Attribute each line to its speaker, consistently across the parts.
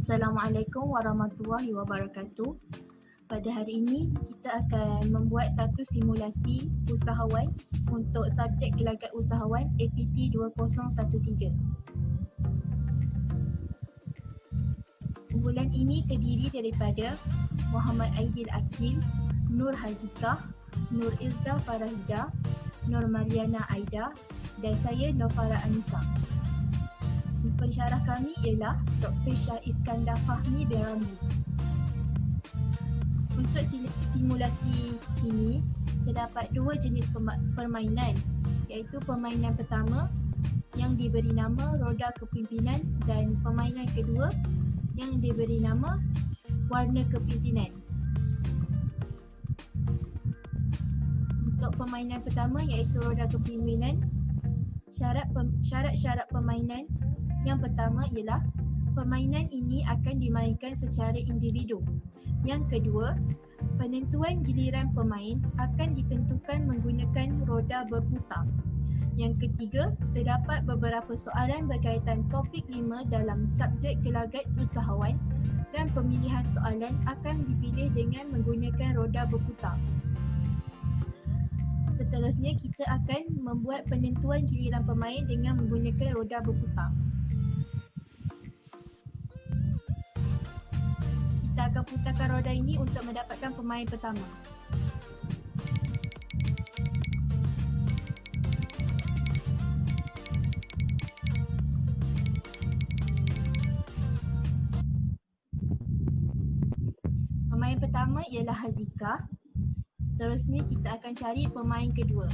Speaker 1: Assalamualaikum warahmatullahi wabarakatuh. Pada hari ini kita akan membuat satu simulasi usahawan untuk subjek gelagat usahawan APT 2013. Kumpulan ini terdiri daripada Muhammad Aidil Akil, Nur Hazikah, Nur Ilza Farahida, Nur Mariana Aida dan saya Nofara Anissa. Pensyarah kami ialah Dr. Syah Iskandar Fahmi bin Ramli. Untuk simulasi ini, terdapat dua jenis permainan, iaitu permainan pertama yang diberi nama roda kepimpinan dan permainan kedua yang diberi nama warna kepimpinan. Untuk permainan pertama iaitu roda kepimpinan, syarat-syarat permainan yang pertama ialah permainan ini akan dimainkan secara individu. Yang kedua, penentuan giliran pemain akan ditentukan menggunakan roda berputar. Yang ketiga, terdapat beberapa soalan berkaitan topik 5 dalam subjek gelagat usahawan dan pemilihan soalan akan dipilih dengan menggunakan roda berputar. Seterusnya, kita akan membuat penentuan giliran pemain dengan menggunakan roda berputar. Kita akan putarkan roda ini untuk mendapatkan pemain pertama. Pemain pertama ialah Hazikah. Seterusnya kita akan cari pemain kedua.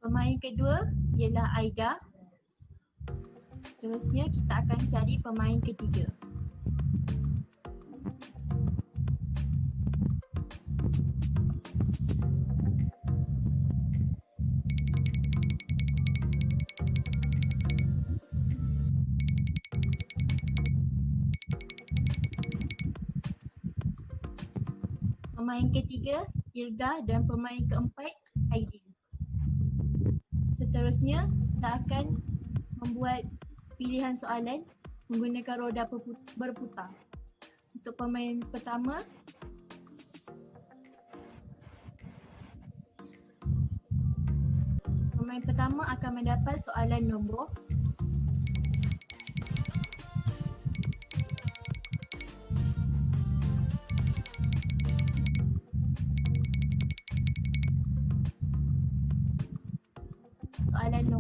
Speaker 1: Pemain kedua ialah Aida. Seterusnya kita akan cari pemain ketiga. Pemain ketiga Ilda dan pemain keempat Aidil. Seterusnya kita akan membuat pilihan soalan menggunakan roda berputar. Untuk pemain pertama, akan mendapat soalan nombor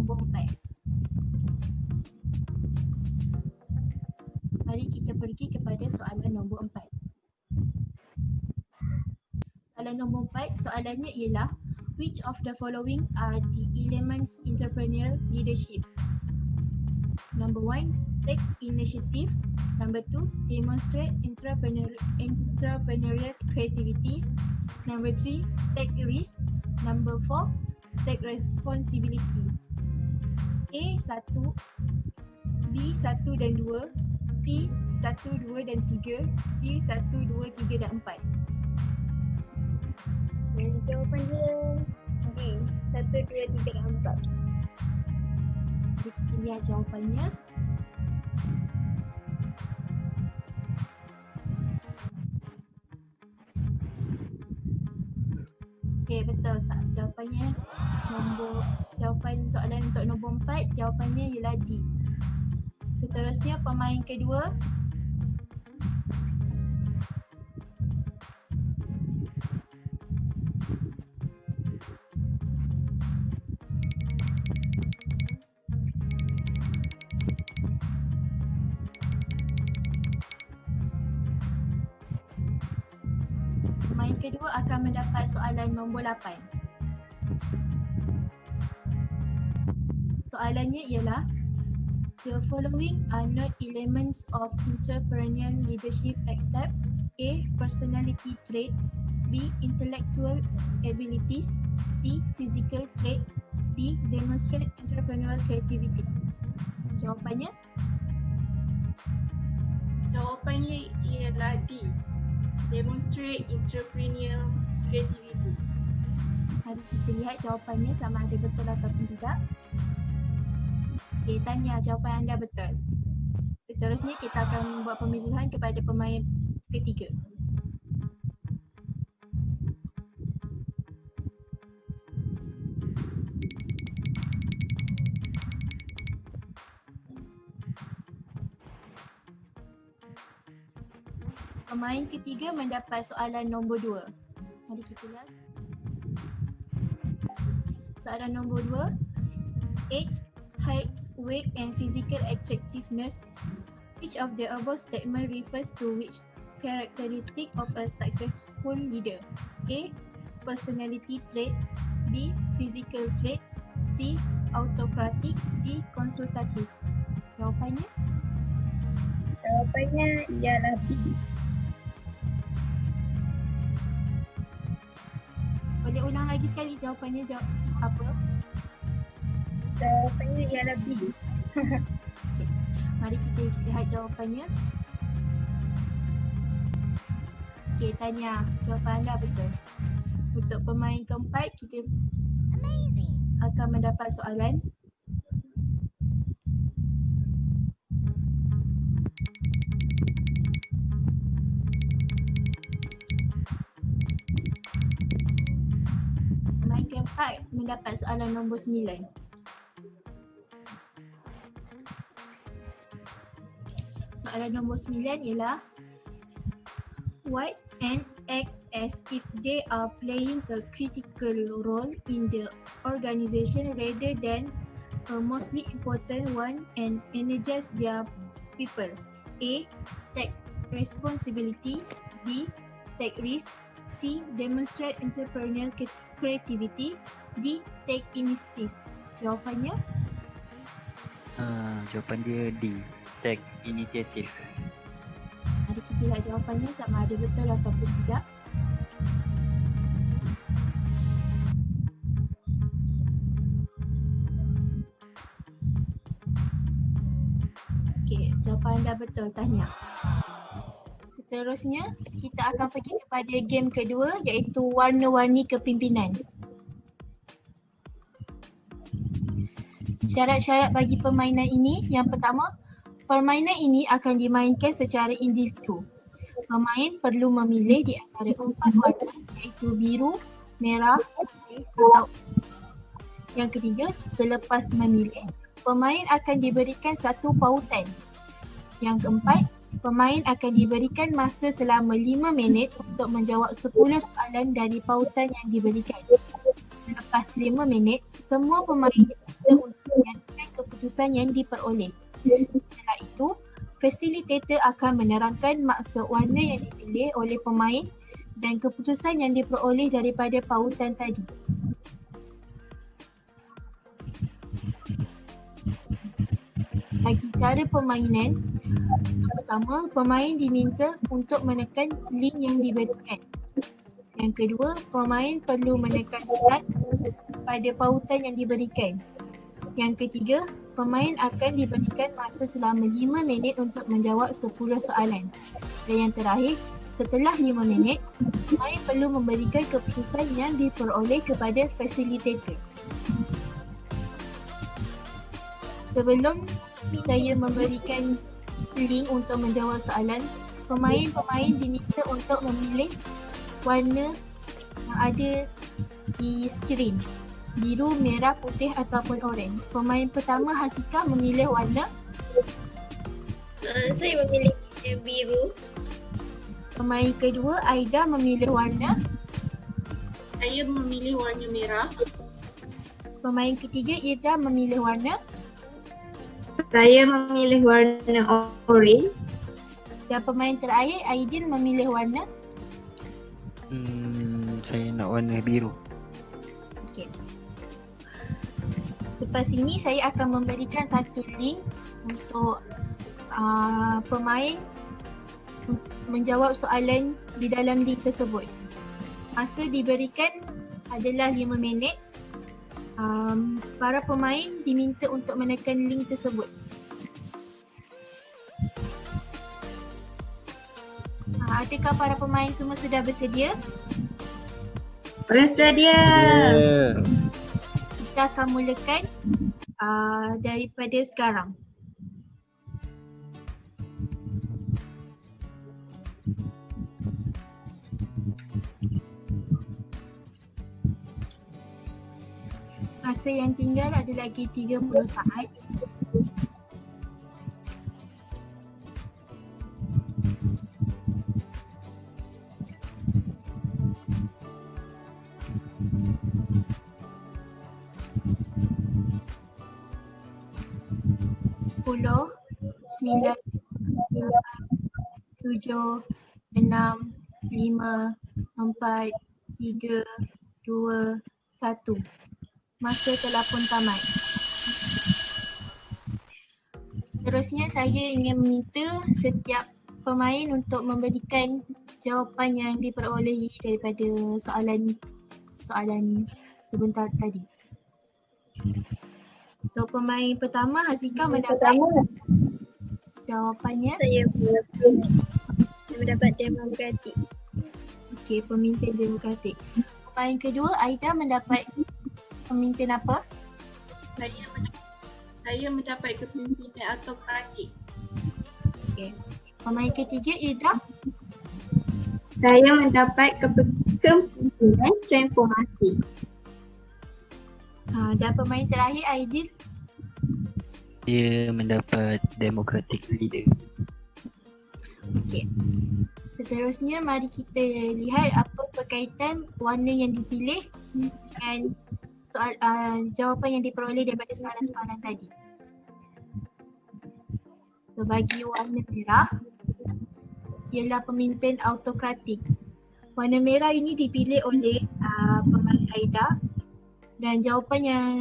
Speaker 1: nombor 4. Mari kita pergi kepada soalan nombor 4. Soalan nombor 4, soalannya ialah which of the following are the elements entrepreneurial leadership? Number 1, take initiative. Number 2, demonstrate entrepreneurial creativity. Number 3, take risk. Number 4, take responsibility. A 1, B 1 dan 2, C 1, 2 dan 3, D 1, 2, 3 dan 4.
Speaker 2: Dan jawapan dia D 1, 2, 3 dan 4.
Speaker 1: Jadi kita lihat jawapannya. Okey, betul. Jawapannya jawapan soalan untuk nombor 4, jawapannya ialah D. Seterusnya pemain kedua. Pemain kedua akan mendapat soalan nombor 8. Soalannya ialah the following are not elements of entrepreneurial leadership except A. Personality traits, B. Intellectual abilities, C. Physical traits, D. Demonstrate entrepreneurial creativity. Jawapannya?
Speaker 3: Jawapannya ialah
Speaker 1: ialah D. Demonstrate entrepreneurial creativity. Mari kita lihat jawapannya sama ada betul ataupun tidak. Tanya, jawapan anda betul. Seterusnya kita akan membuat pemilihan kepada pemain ketiga. Pemain ketiga mendapat soalan nombor 2. Mari kita lihat. Soalan nombor 2. Age, height, weight and physical attractiveness. Each of the above statement refers to which characteristic of a successful leader? A. Personality traits. B. Physical traits. C. Autocratic. D. Konsultatif. Jawapannya?
Speaker 2: Jawapannya ialah B.
Speaker 1: Boleh ulang lagi sekali jawapannya apa?
Speaker 2: Jawapannya ialah B.
Speaker 1: Okay. Mari kita lihat jawapannya. Okey, Tanya, jawapan anda betul. Untuk pemain keempat, kita akan mendapat soalan. Pemain keempat mendapat soalan nombor 9. Soalan nombor 9 ialah what and act as if they are playing a critical role in the organization rather than a mostly important one and energize their people. A. Take responsibility. B. Take risk. C. Demonstrate entrepreneurial creativity. D. Take initiative. Jawapannya?
Speaker 3: Jawapan dia D. Take initiative.
Speaker 1: Mari kita lihat jawapannya sama ada betul ataupun tidak. Okey, jawapan anda betul, Tanya. Seterusnya, kita akan pergi kepada game kedua iaitu warna-warni kepimpinan. Syarat-syarat bagi permainan ini, yang pertama, permainan ini akan dimainkan secara individu. Pemain perlu memilih di antara 4 warna iaitu biru, merah, putih atau yang ketiga, selepas memilih, pemain akan diberikan satu pautan. Yang keempat, pemain akan diberikan masa selama 5 minit untuk menjawab 10 soalan dari pautan yang diberikan. Selepas 5 minit, semua pemain diminta untuk menyatakan keputusan yang diperoleh. Setelah itu, fasilitator akan menerangkan maksud warna yang dipilih oleh pemain dan keputusan yang diperoleh daripada pautan tadi. Bagi cara permainan, pertama, pemain diminta untuk menekan link yang diberikan. Yang kedua, pemain perlu menekan start pada pautan yang diberikan. Yang ketiga, pemain akan diberikan masa selama 5 minit untuk menjawab 10 soalan. Dan yang terakhir, setelah 5 minit, pemain perlu memberikan keputusan yang diperoleh kepada fasilitator. Sebelum saya memberikan link untuk menjawab soalan, pemain-pemain diminta untuk memilih warna yang ada di skrin. Biru, merah, putih ataupun oranye. Pemain pertama Hasika memilih warna?
Speaker 2: Saya memilih biru.
Speaker 1: Pemain kedua Aida memilih warna?
Speaker 4: Saya memilih warna merah.
Speaker 1: Pemain ketiga Irda memilih warna?
Speaker 2: Saya memilih warna oranye.
Speaker 1: Dan pemain terakhir Aidil memilih warna?
Speaker 3: Saya nak warna biru.
Speaker 1: Okey. Lepas ini saya akan memberikan satu link untuk pemain menjawab soalan di dalam link tersebut. Masa diberikan adalah 5 minit. Para pemain diminta untuk menekan link tersebut. Adakah para pemain semua sudah bersedia?
Speaker 2: Bersedia.
Speaker 1: Kita akan mulakan daripada sekarang. Masa yang tinggal ada lagi 30 saat. Sepuluh, 9, 7, 6, 5, 4, 3, 2, 1. Masa telah pun tamat. Seterusnya saya ingin meminta setiap pemain untuk memberikan jawapan yang diperolehi daripada soalan sebentar tadi. Untuk pemain pertama, Hazika mendapat jawapannya.
Speaker 2: Saya mendapat demokratik.
Speaker 1: Okey, pemimpin demokratik. Pemain kedua, Aida mendapat pemimpin apa?
Speaker 4: Saya mendapat kepemimpinan autokratik.
Speaker 1: Okey. Pemain ketiga, Ida.
Speaker 2: Saya mendapat kepemimpinan transformasi.
Speaker 1: Dan pemain terakhir, Aidil.
Speaker 3: Dia mendapat democratic leader.
Speaker 1: Okey. Seterusnya mari kita lihat apa berkaitan warna yang dipilih dengan jawapan yang diperoleh daripada soalan-soalan tadi. So bagi warna merah ialah pemimpin autokratik. Warna merah ini dipilih oleh pemain Aida dan jawapan yang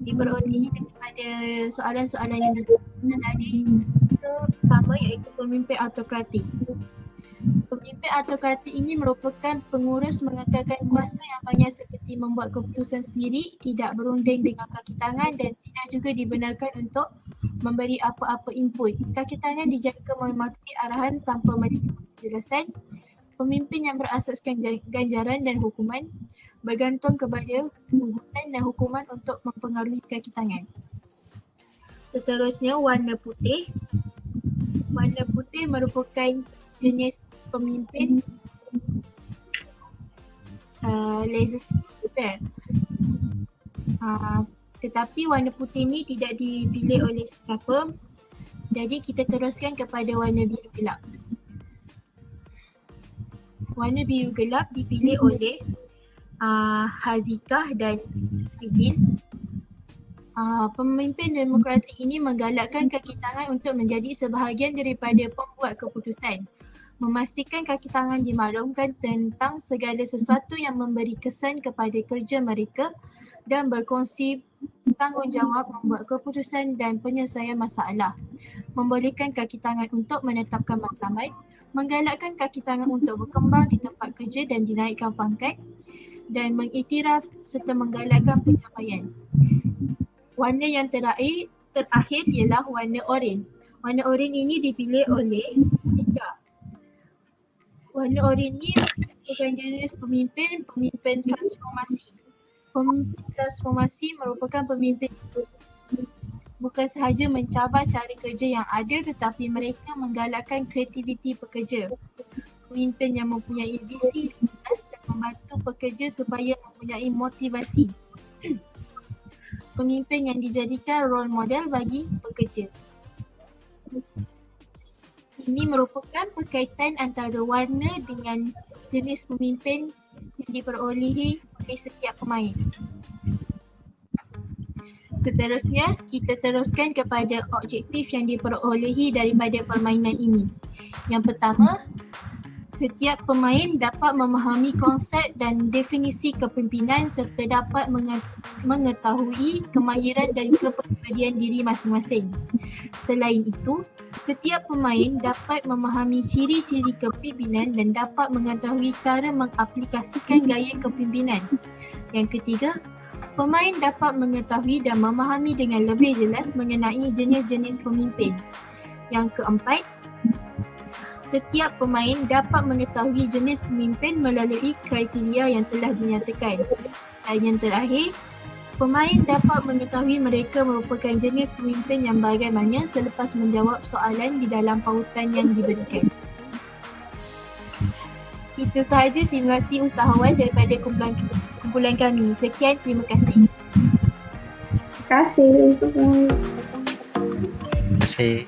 Speaker 1: diperoleh daripada soalan-soalan yang disebutkan tadi itu sama, iaitu pemimpin autokratik. Pemimpin autokratik ini merupakan pengurus mengatakan kuasa yang banyak seperti membuat keputusan sendiri, tidak berunding dengan kaki tangan dan tidak juga dibenarkan untuk memberi apa-apa input. Kaki tangan dijadikan mematuhi arahan tanpa memberi penjelasan. Pemimpin yang berasaskan ganjaran dan hukuman bergantung kepada hukuman dan hukuman untuk mempengaruhi kaki tangan. Seterusnya warna putih. Warna putih merupakan jenis pemimpin laissez-faire. Tetapi warna putih ni tidak dipilih oleh sesiapa. Jadi kita teruskan kepada warna biru gelap. Warna biru gelap dipilih oleh Hazikah dan Aidil. Pemimpin demokratik ini menggalakkan kaki tangan untuk menjadi sebahagian daripada pembuat keputusan, memastikan kaki tangan dimaklumkan tentang segala sesuatu yang memberi kesan kepada kerja mereka dan berkongsi tanggungjawab membuat keputusan dan penyelesaian masalah, membolehkan kaki tangan untuk menetapkan matlamat, menggalakkan kaki tangan untuk berkembang di tempat kerja dan dinaikkan pangkat, dan mengiktiraf serta menggalakkan pencapaian. Warna yang terakhir ialah warna oranye. Warna oranye ini dipilih oleh Ida. Warna oranye ini bukan jenis pemimpin transformasi. Pemimpin transformasi merupakan pemimpin bukan sahaja mencabar cara kerja yang ada, tetapi mereka menggalakkan kreativiti pekerja. Pemimpin yang mempunyai visi dan membantu pekerja supaya mempunyai motivasi. Pemimpin yang dijadikan role model bagi pekerja. Ini merupakan perkaitan antara warna dengan jenis pemimpin yang diperolehi oleh setiap pemain. Seterusnya, kita teruskan kepada objektif yang diperolehi daripada permainan ini. Yang pertama, setiap pemain dapat memahami konsep dan definisi kepimpinan serta dapat mengetahui kemahiran dan kepribadian diri masing-masing. Selain itu, setiap pemain dapat memahami ciri-ciri kepimpinan dan dapat mengetahui cara mengaplikasikan gaya kepimpinan. Yang ketiga, pemain dapat mengetahui dan memahami dengan lebih jelas mengenai jenis-jenis pemimpin. Yang keempat, Setiap pemain dapat mengetahui jenis pemimpin melalui kriteria yang telah dinyatakan. Dan yang terakhir, pemain dapat mengetahui mereka merupakan jenis pemimpin yang bagaimana selepas menjawab soalan di dalam pautan yang diberikan. Itu sahaja simulasi usahawan daripada kumpulan kami. Sekian, terima kasih.
Speaker 2: Terima kasih.
Speaker 3: Terima kasih.